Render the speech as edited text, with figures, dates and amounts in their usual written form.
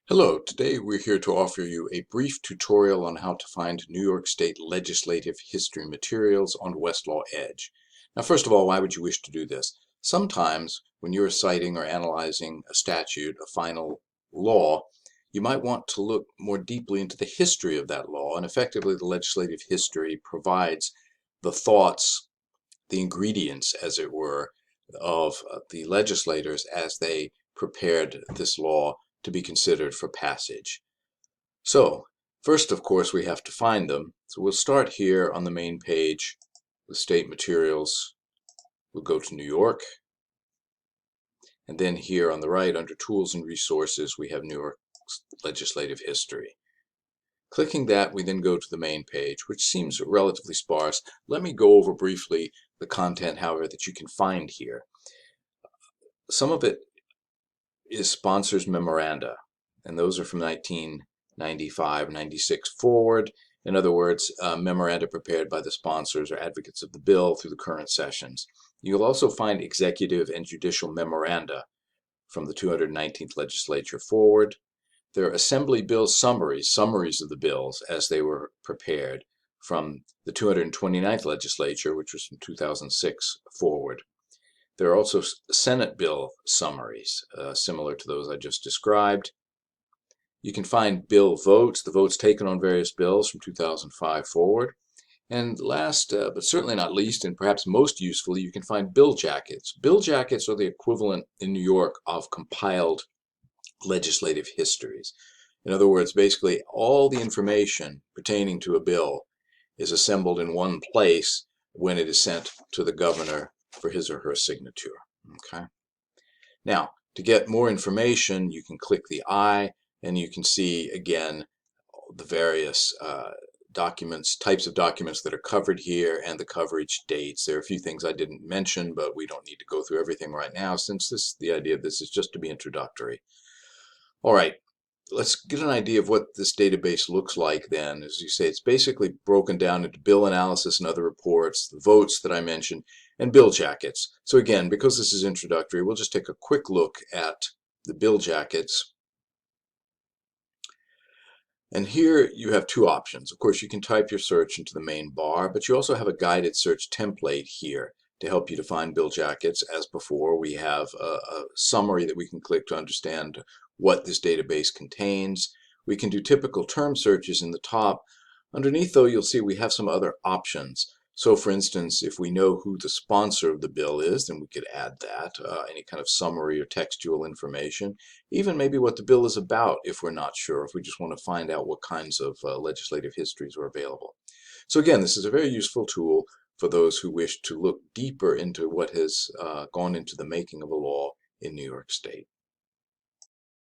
Hello, today we're here to offer you a brief tutorial on how to find New York State legislative history materials on Westlaw Edge. Now, first of all, why would you wish to do this? Sometimes when you're citing or analyzing a statute, a final law, you might want to look more deeply into the history of that law, and effectively the legislative history provides the thoughts, the ingredients, as it were, of the legislators as they prepared this law to be considered for passage. So, first, of course, we have to find them. So we'll start here on the main page with state materials. We'll go to New York. And then here on the right, under Tools and Resources, we have New York legislative history. Clicking that, we then go to the main page, which seems relatively sparse. Let me go over briefly the content, however, that you can find here. Some of it is sponsors' memoranda, and those are from 1995, 96 forward. In other words, memoranda prepared by the sponsors or advocates of the bill through the current sessions. You'll also find executive and judicial memoranda from the 219th legislature forward. There are assembly bill summaries of the bills as they were prepared from the 229th legislature, which was from 2006 forward. There are also Senate bill summaries, similar to those I just described. You can find bill votes, the votes taken on various bills from 2005 forward. And last, but certainly not least, and perhaps most usefully, you can find bill jackets. Bill jackets are the equivalent in New York of compiled legislative histories. In other words, basically all the information pertaining to a bill is assembled in one place when it is sent to the governor for his or her signature. Okay. Now, to get more information, you can click the I, and you can see again the various documents, types of documents that are covered here, and the coverage dates. There are a few things I didn't mention, but we don't need to go through everything right now, since the idea of this is just to be introductory. All right, let's get an idea of what this database looks like then. As you say, it's basically broken down into bill analysis and other reports, the votes that I mentioned, and bill jackets. So again, because this is introductory, we'll just take a quick look at the bill jackets. And here you have two options. Of course, you can type your search into the main bar, but you also have a guided search template here to help you to find bill jackets. As before, we have a summary that we can click to understand what this database contains. We can do typical term searches in the top. Underneath, though, you'll see we have some other options. So, for instance, if we know who the sponsor of the bill is, then we could add that, any kind of summary or textual information, even maybe what the bill is about if we're not sure, if we just want to find out what kinds of legislative histories are available. So again, this is a very useful tool for those who wish to look deeper into what has gone into the making of a law in New York State.